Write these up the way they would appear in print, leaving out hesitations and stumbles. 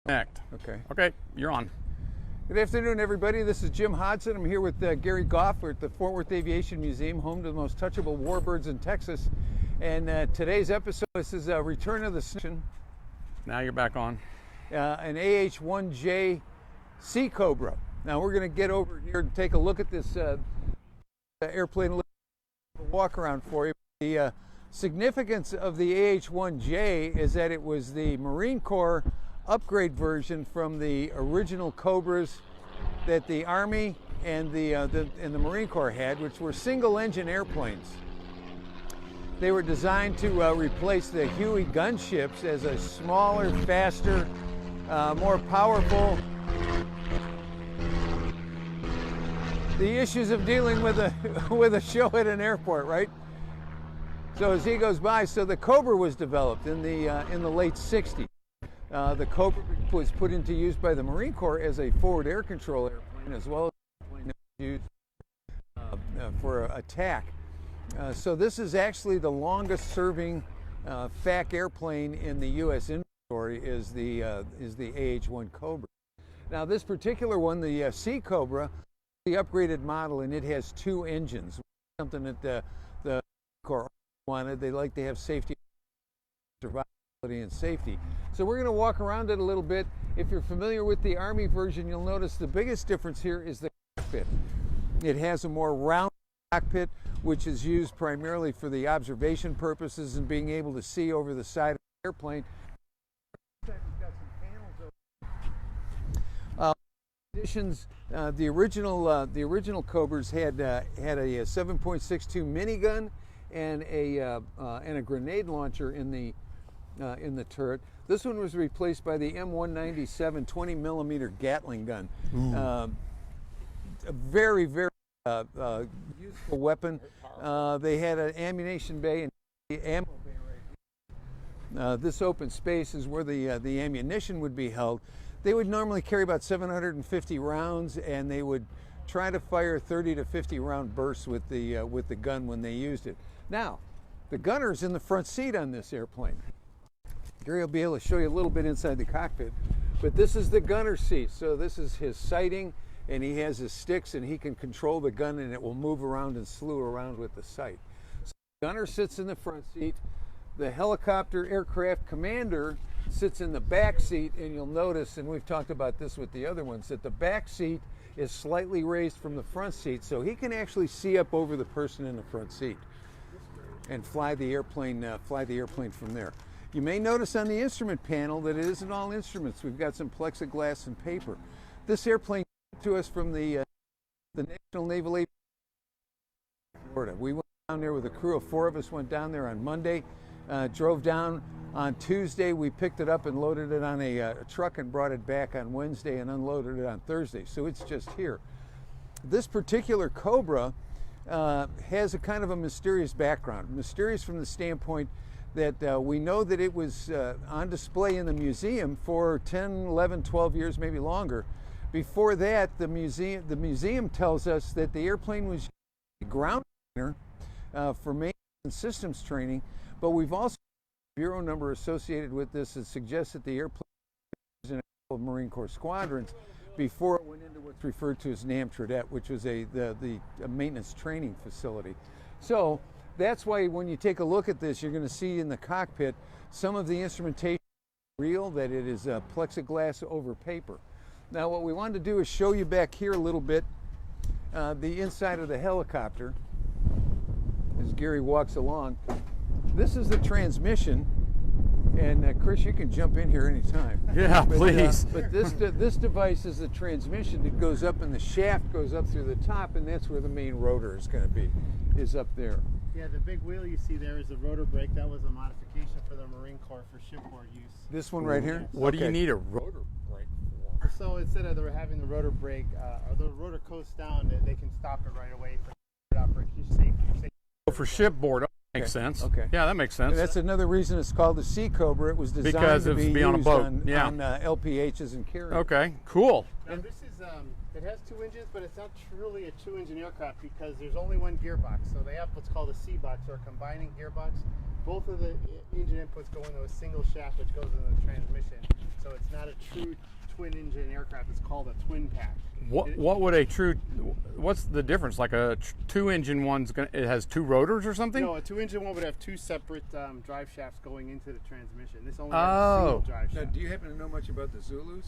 Connect. Okay. Okay, you're on. Good afternoon, everybody. This is Jim Hodson. I'm here with Gary Goff. We're at the Fort Worth Aviation Museum, home to the most touchable warbirds in Texas. And today's episode, this is a return of the station. Now you're back on. An AH-1J Sea Cobra. Now we're going to get over here and take a look at this airplane, walk around for you. The significance of the AH-1J is that it was the Marine Corps upgrade version from the original Cobras that the Army and the Marine Corps had, which were single-engine airplanes. They were designed to replace the Huey gunships as a smaller, faster, more powerful. The issues of dealing with a show at an airport, right? So as he goes by, so the Cobra was developed in the late '60s. The Cobra was put into use by the Marine Corps as a forward air control airplane, as well as an airplane that was used for attack. So this is actually the longest serving FAC airplane in the U.S. inventory is the AH-1 Cobra. Now this particular one, the Sea Cobra, the upgraded model, and it has two engines, something that the Marine Corps wanted. They like to have safety, survivability, and safety. So we're going to walk around it a little bit. If you're familiar with the Army version, you'll notice the biggest difference here is the cockpit. It has a more round cockpit, which is used primarily for the observation purposes and being able to see over the side of the airplane. We've got some panels over. Additions, the original Cobras had a 7.62 minigun and a grenade launcher in the turret. This one was replaced by the M197 20mm Gatling gun. A very, very useful weapon. They had an ammunition bay and the ammo bay right here. This open space is where the ammunition would be held. They would normally carry about 750 rounds, and they would try to fire 30 to 50 round bursts with the gun when they used it. Now, the gunner's in the front seat on this airplane. Gary will be able to show you a little bit inside the cockpit, but this is the gunner's seat. So this is his sighting, and he has his sticks, and he can control the gun, and it will move around and slew around with the sight. So the gunner sits in the front seat. The helicopter aircraft commander sits in the back seat, and you'll notice, and we've talked about this with the other ones, that the back seat is slightly raised from the front seat, so he can actually see up over the person in the front seat and fly the airplane from there. You may notice on the instrument panel that it isn't all instruments. We've got some plexiglass and paper. This airplane came to us from the National Naval Aviation Museum, Florida. We went down there with a crew of 4 of us, went down there on Monday, drove down on Tuesday. We picked it up and loaded it on a truck and brought it back on Wednesday and unloaded it on Thursday. So it's just here. This particular Cobra has a kind of a mysterious background. Mysterious from the standpoint that we know that it was on display in the museum for 10, 11, 12 years, maybe longer. Before that, the museum tells us that the airplane was a ground trainer for maintenance and systems training, but we've also got a bureau number associated with this that suggests that the airplane was in a couple of Marine Corps squadrons before it went into what's referred to as NAM Tridette, which was the maintenance training facility. So that's why when you take a look at this, you're going to see in the cockpit some of the instrumentation is real, that it is plexiglass over paper. Now what we wanted to do is show you back here a little bit the inside of the helicopter as Gary walks along. This is the transmission, and Chris, you can jump in here anytime. Yeah, please. But this device is the transmission that goes up, and the shaft goes up through the top, and that's where the main rotor is going to be, is up there. Yeah, the big wheel you see there is the rotor brake. That was a modification for the Marine Corps for shipboard use. This one right here? What do you need a rotor brake for? So instead of having the rotor brake, or the rotor coasts down, they can stop it right away for operation safety. Oh, for shipboard. Makes sense. Okay. Yeah, that makes sense. And that's another reason it's called the Sea Cobra. It was designed because to it's be on a used boat. on Yeah. LPHs and carriers. Okay, cool. Now this is it has 2 engines, but it's not truly a 2-engine aircraft because there's only one gearbox. So they have what's called a C-box, or a combining gearbox. Both of the engine inputs go into a single shaft, which goes into the transmission. So it's not a true twin-engine aircraft. It's called a twin pack. What would a true? What's the difference? Like a 2-engine one's gonna, it has 2 rotors or something? No, a 2-engine one would have 2 separate drive shafts going into the transmission. This only has a single drive Now, shaft. do you happen to know much about the Zulus?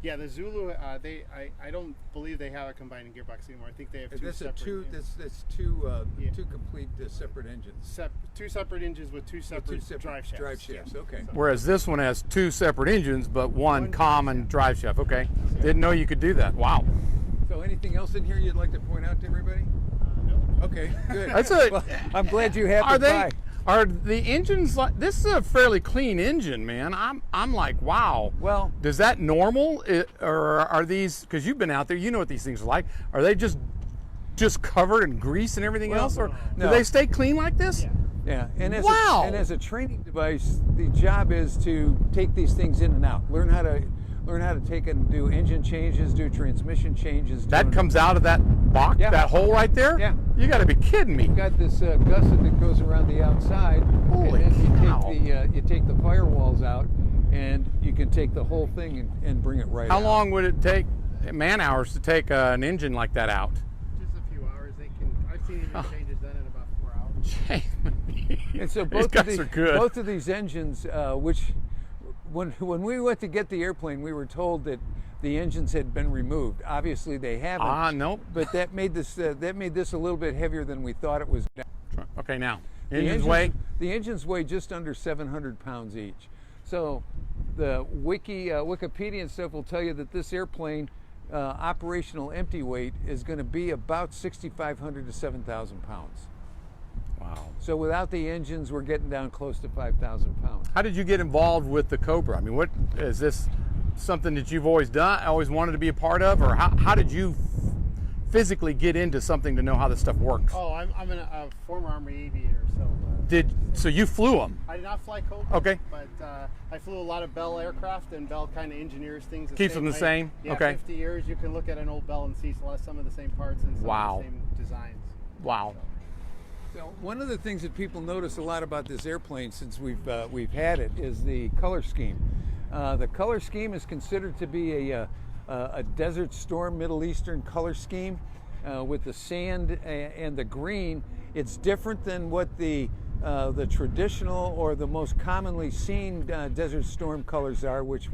Yeah, the Zulu. I don't believe they have a combining gearbox anymore. I think they have 2 That's separate. that's Yeah. two complete separate engines. 2 separate engines with 2 separate drive shafts. Drive shafts. Yeah. Okay. Whereas this one has 2 separate engines, but one common drive shaft. Okay, didn't know you could do that. Wow. So, anything else in here you'd like to point out to everybody? No. Okay, good. That's a. Well, I'm glad you have Are the they? buy. Are the engines like? This is a fairly clean engine, man. I'm like, wow. Well, Does that normal, or are these? Because you've been out there, you know what these things are like. Are they just covered in grease and everything else, or no. do they stay clean like this? Yeah. yeah, and as Wow. and as a training device, the job is to take these things in and out. Learn how to take and do engine changes, do transmission changes. That comes out of that box, Yeah. that hole right there? Yeah. You got to be kidding me. You've got this gusset that goes around the outside, Holy and then cow. you take the firewalls out, and you can take the whole thing and bring it right How out. long would it take, man hours, to take an engine like that out? Just a few hours. I've seen engine changes done in about 4 hours. And so These guys are good. both of these engines, which when we went to get the airplane, we were told that the engines had been removed. Obviously, they haven't. Nope. But that made this a little bit heavier than we thought it was. Okay, now, The engines weigh? The engines weigh just under 700 pounds each. So the Wikipedia and stuff will tell you that this airplane operational empty weight is going to be about 6,500 to 7,000 pounds. Wow. So without the engines, we're getting down close to 5,000 pounds. How did you get involved with the Cobra? I mean, what is this something that you've always done, always wanted to be a part of, or how did you physically get into something to know how this stuff works? Oh, I'm a former Army aviator, so. So you flew them? I did not fly Cobra. Okay. But I flew a lot of Bell aircraft, and Bell kind of engineers things. Keeps them the way. same? Yeah, Okay. 50 years, you can look at an old Bell and see some of the same parts and some Wow. of the same designs. Wow. So one of the things that people notice a lot about this airplane since we've had it is the color scheme. The color scheme is considered to be a Desert Storm Middle Eastern color scheme with the sand and the green. It's different than what the traditional or the most commonly seen Desert Storm colors are, which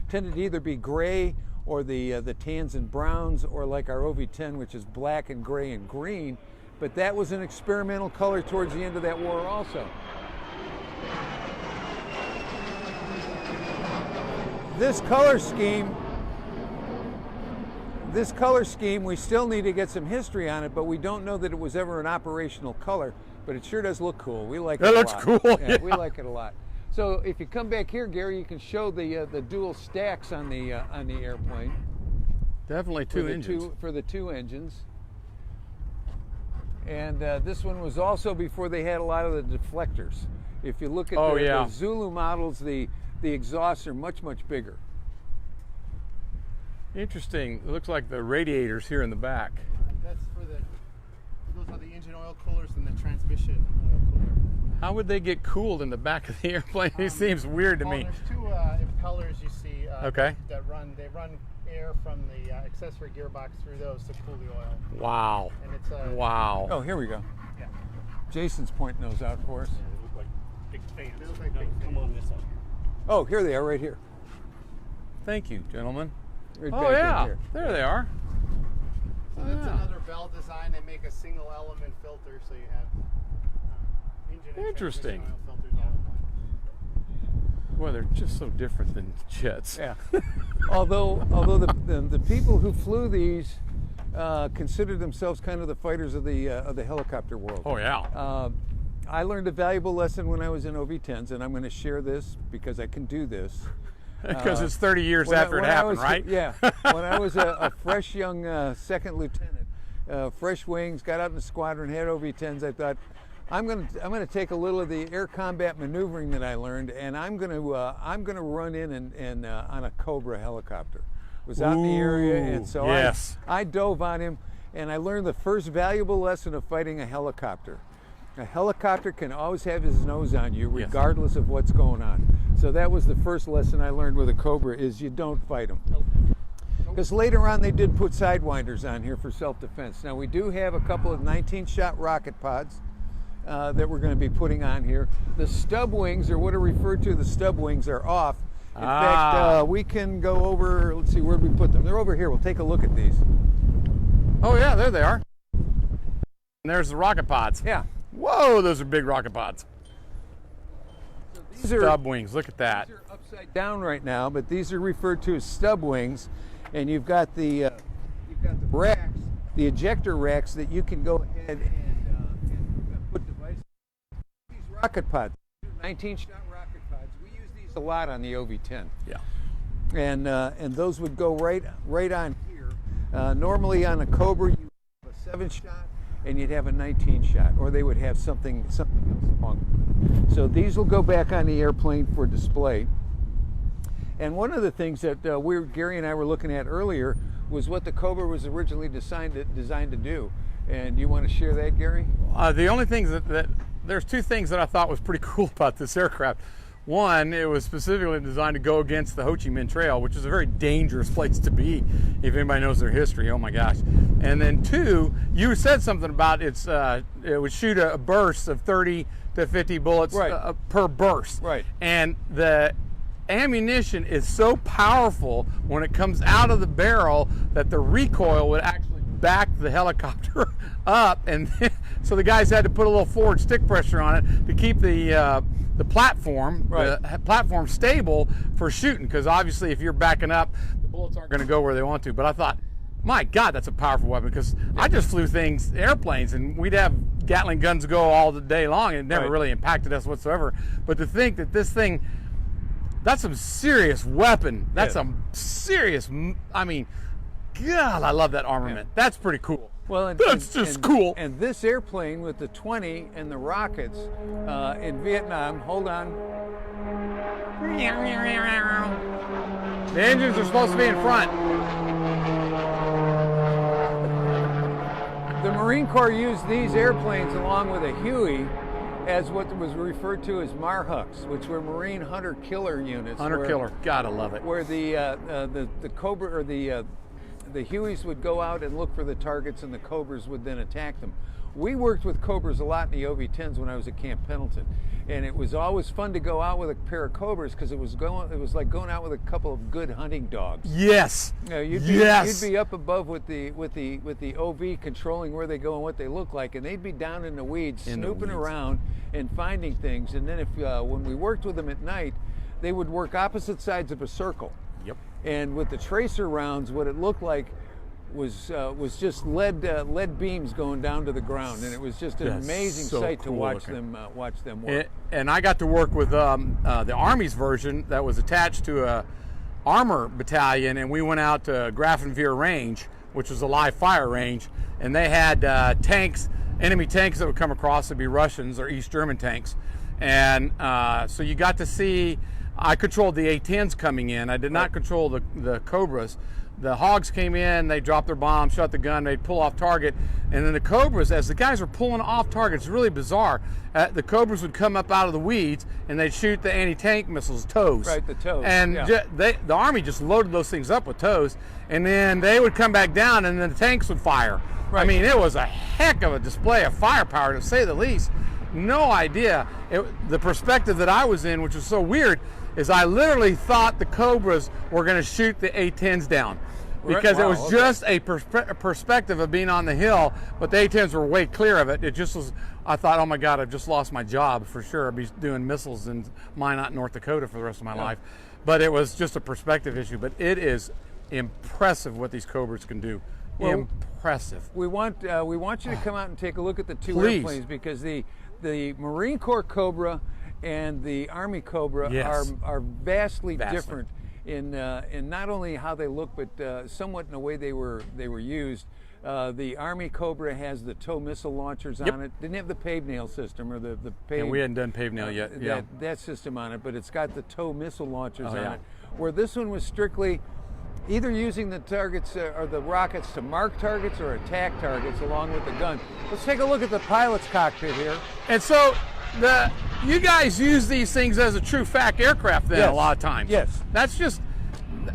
tended to either be gray or the tans and browns, or like our OV-10, which is black and gray and green. But that was an experimental color towards the end of that war also. This color scheme, we still need to get some history on it, but we don't know that it was ever an operational color, but it sure does look cool. We like it a lot. That looks cool, Yeah, we yeah. like it a lot. So if you come back here, Gary, you can show the dual stacks on the airplane. Definitely For two the engines. for the 2 engines. And this one was also before they had a lot of the deflectors. If you look at the Zulu models, the exhausts are much, much bigger. Interesting. It looks like the radiators here in the back. That's those are the engine oil coolers and the transmission oil cooler. How would they get cooled in the back of the airplane? It seems weird to me. There's 2 impellers you see Okay. that run air from the accessory gearbox through those to cool the oil. Wow. And it's Wow. Oh, here we go. Yeah. Jason's pointing those out for us. They look like big fans. They look like Now, big come on this side. Oh, here they are, right here. Thank you, gentlemen. Right Oh back in yeah, here. there they are. So that's Yeah. another Bell design. They make a single element filter, so you have engine and Interesting. transmission oil filters all in one. Well, they're just so different than jets. Yeah. although the people who flew these considered themselves kind of the fighters of the helicopter world. Oh yeah. I learned a valuable lesson when I was in OV-10s, and I'm going to share this because I can do this. Because it's 30 years after it I happened, was, right? Yeah. When I was a fresh young second lieutenant, fresh wings, got out in the squadron, had OV-10s, I thought, I'm going to take a little of the air combat maneuvering that I learned, and I'm going to run in and on a Cobra helicopter. was out in the area, and so yes. I dove on him, and I learned the first valuable lesson of fighting a helicopter. A helicopter can always have his nose on you regardless of what's going on. So that was the first lesson I learned with a Cobra, is you don't fight them. Because later on they did put sidewinders on here for self-defense. Now we do have a couple of 19-shot rocket pods that we're going to be putting on here. The stub wings, or what are referred to, the stub wings, are off. In fact, we can go over, let's see, where did we put them? They're over here. We'll take a look at these. Oh yeah, there they are. And there's the rocket pods. Yeah. Whoa, those are big rocket pods. So these Stub wings, look at that. These are upside down right now, but these are referred to as stub wings. And you've got the racks, the ejector racks that you can go ahead and put devices. These rocket pods, 19-shot rocket pods. We use these a lot on the OV-10. Yeah. And those would go right on here. Normally on a Cobra, you have a 7-shot, and you'd have a 19-shot, or they would have something else along. So these will go back on the airplane for display. And one of the things that Gary and I were looking at earlier was what the Cobra was originally designed to do. And you want to share that, Gary? The only things that there's two things that I thought was pretty cool about this aircraft. One, it was specifically designed to go against the Ho Chi Minh Trail, which is a very dangerous place to be if anybody knows their history. Oh my gosh. And then two, you said something about it would shoot a burst of 30 to 50 bullets per burst. Right. And the ammunition is so powerful when it comes out of the barrel that the recoil would actually back the helicopter up, and so the guys had to put a little forward stick pressure on it to keep the platform platform stable for shooting, because obviously if you're backing up, the bullets aren't going to go where they want to. But I thought, my God, that's a powerful weapon, because I just flew airplanes, and we'd have Gatling guns go all the day long, and it never really impacted us whatsoever. But to think that this thing, that's some serious weapon. That's some serious, I mean, God, I love that armament. That's pretty cool. Well, that's just cool. And this airplane with the 20 and the rockets in Vietnam, hold on. The engines are supposed to be in front. The Marine Corps used these airplanes along with a Huey as what was referred to as Marhucks, which were Marine hunter-killer units. Hunter-killer, gotta love it. Where the Cobra, or the Hueys would go out and look for the targets, and the Cobras would then attack them. We worked with Cobras a lot in the OV-10s when I was at Camp Pendleton, and it was always fun to go out with a pair of Cobras, because it was like going out with a couple of good hunting dogs. Yes. You know, you'd be up above with the OV, controlling where they go and what they look like, and they'd be down in the weeds, snooping around and finding things. And then when we worked with them at night, they would work opposite sides of a circle. Yep. And with the tracer rounds, what it looked like was just lead beams going down to the ground, and it was just an amazing sight to watch them work. And I got to work with the Army's version that was attached to a armor battalion, and we went out to Grafenwehr Range, which was a live fire range, and they had tanks, enemy tanks that would come across. It'd be Russians or East German tanks, and so you got to see. I controlled the A-10s coming in. I did not control the Cobras. The Hogs came in, they dropped their bomb, shut the gun, they'd pull off target, and then the Cobras, as the guys were pulling off target, it's really bizarre. The Cobras would come up out of the weeds, and they'd shoot the anti-tank missiles, TOWs. Right, the TOWs. And the Army just loaded those things up with TOWs, and then they would come back down, and then the tanks would fire. Right. I mean, it was a heck of a display of firepower, to say the least. No idea. The perspective that I was in, which was so weird, is I literally thought the Cobras were going to shoot the A-10s down, because it was just a perspective of being on the hill, but the A-10s were way clear of it. It just was, I thought, oh my God, I've just lost my job for sure. I'll be doing missiles in Minot, North Dakota for the rest of my life. But it was just a perspective issue. But it is impressive what these Cobras can do. Well, impressive. We want you to come out and take a look at the two airplanes, because the Marine Corps Cobra and the Army Cobra are vastly different in not only how they look, but somewhat in the way they were used. The Army Cobra has the TOW missile launchers on it. Didn't have the pave nail system, or the pave. And we hadn't done pave nail yet. That system on it, but it's got the TOW missile launchers on it. Where this one was strictly either using the targets or the rockets to mark targets or attack targets along with the gun. Let's take a look at the pilot's cockpit here. And so you guys use these things as a true fact aircraft then, Yes. a lot of times. Yes. That's just,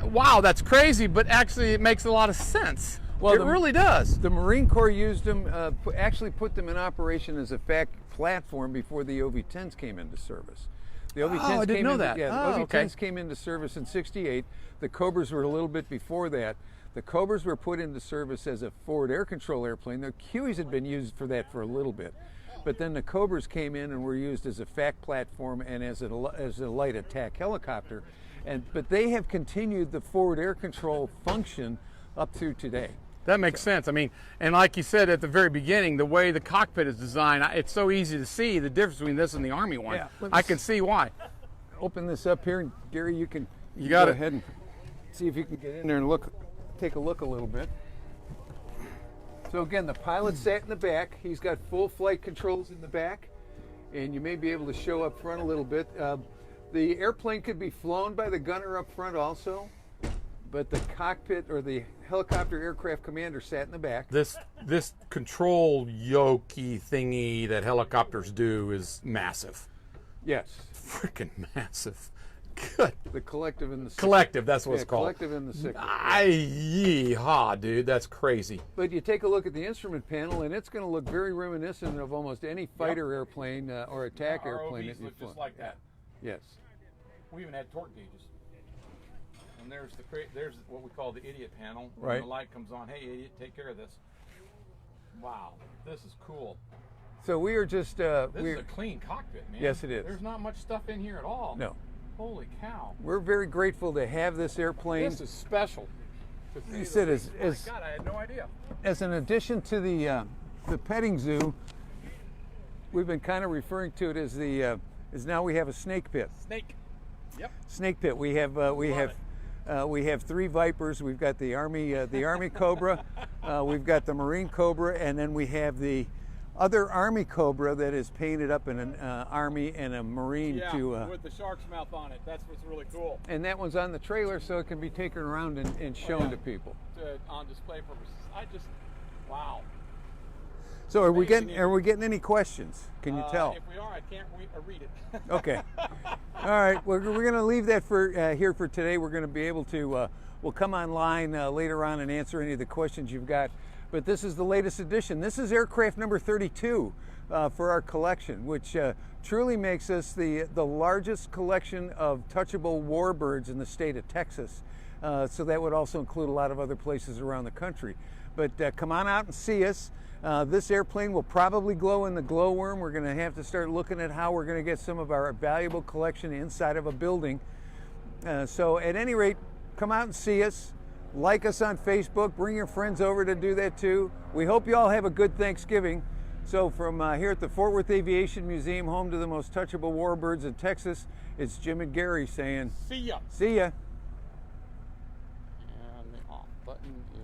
wow, that's crazy, but actually it makes a lot of sense. Well, it really does. The Marine Corps used them, actually put them in operation as a fact platform before the OV-10s came into service. The OV-10s I didn't came know into, that. Yeah, the Oh, OV-10s okay. came into service in '68. The Cobras were a little bit before that. The Cobras were put into service as a forward air control airplane. The Hueys had been used for that for a little bit. But then the Cobras came in and were used as a fact platform and as a light attack helicopter. But they have continued the forward air control function up through today. That makes sense. I mean, and like you said at the very beginning, the way the cockpit is designed, it's so easy to see the difference between this and the Army one. Yeah, I can see why. Open this up here, and Gary, you can got go it. ahead and see if you can get in there and take a look a little bit. So again, the pilot sat in the back. He's got full flight controls in the back, and you may be able to show up front a little bit. The airplane could be flown by the gunner up front also, but the cockpit or the helicopter aircraft commander sat in the back. This control yoke-y thingy that helicopters do is massive. Yes. Freaking massive. Good. The collective and the sick. Collective, that's what it's called. Collective and the sick. Yeehaw, dude, that's crazy. But you take a look at the instrument panel, and it's going to look very reminiscent of almost any fighter airplane or attack airplane that you've flown. like that. Yes. We even had torque gauges. And there's what we call the idiot panel. Right. When the light comes on, hey idiot, take care of this. Wow, this is cool. So we are just This is a clean cockpit, man. Yes, it is. There's not much stuff in here at all. No. Holy cow. We're very grateful to have this airplane. This is special. You said My God, I had no idea. as an addition to the petting zoo, we've been kind of referring to it as as now we have a snake pit. Snake. Yep. Snake pit. We have we have 3 Vipers. We've got the Army Cobra, we've got the Marine Cobra, and then we have the other Army Cobra that is painted up in an Army and a Marine with the shark's mouth on it. That's what's really cool. and that one's on the trailer, so it can be taken around and shown to people. On display purposes. Wow. So are we Amazing. getting any questions? Can you tell? If we are, I can't read it. Okay. All right. We're going to leave that for here for today. We're going to be able to we'll come online later on and answer any of the questions you've got. But this is the latest edition. This is aircraft number 32 for our collection, which truly makes us the largest collection of touchable warbirds in the state of Texas. So that would also include a lot of other places around the country. But come on out and see us. This airplane will probably glow in the glowworm. We're going to have to start looking at how we're going to get some of our valuable collection inside of a building. So at any rate, come out and see us. Like us on Facebook. Bring your friends over to do that too. We hope you all have a good Thanksgiving. So from here at the Fort Worth Aviation Museum, home to the most touchable warbirds in Texas, it's Jim and Gary saying, See ya. see ya. And the off button is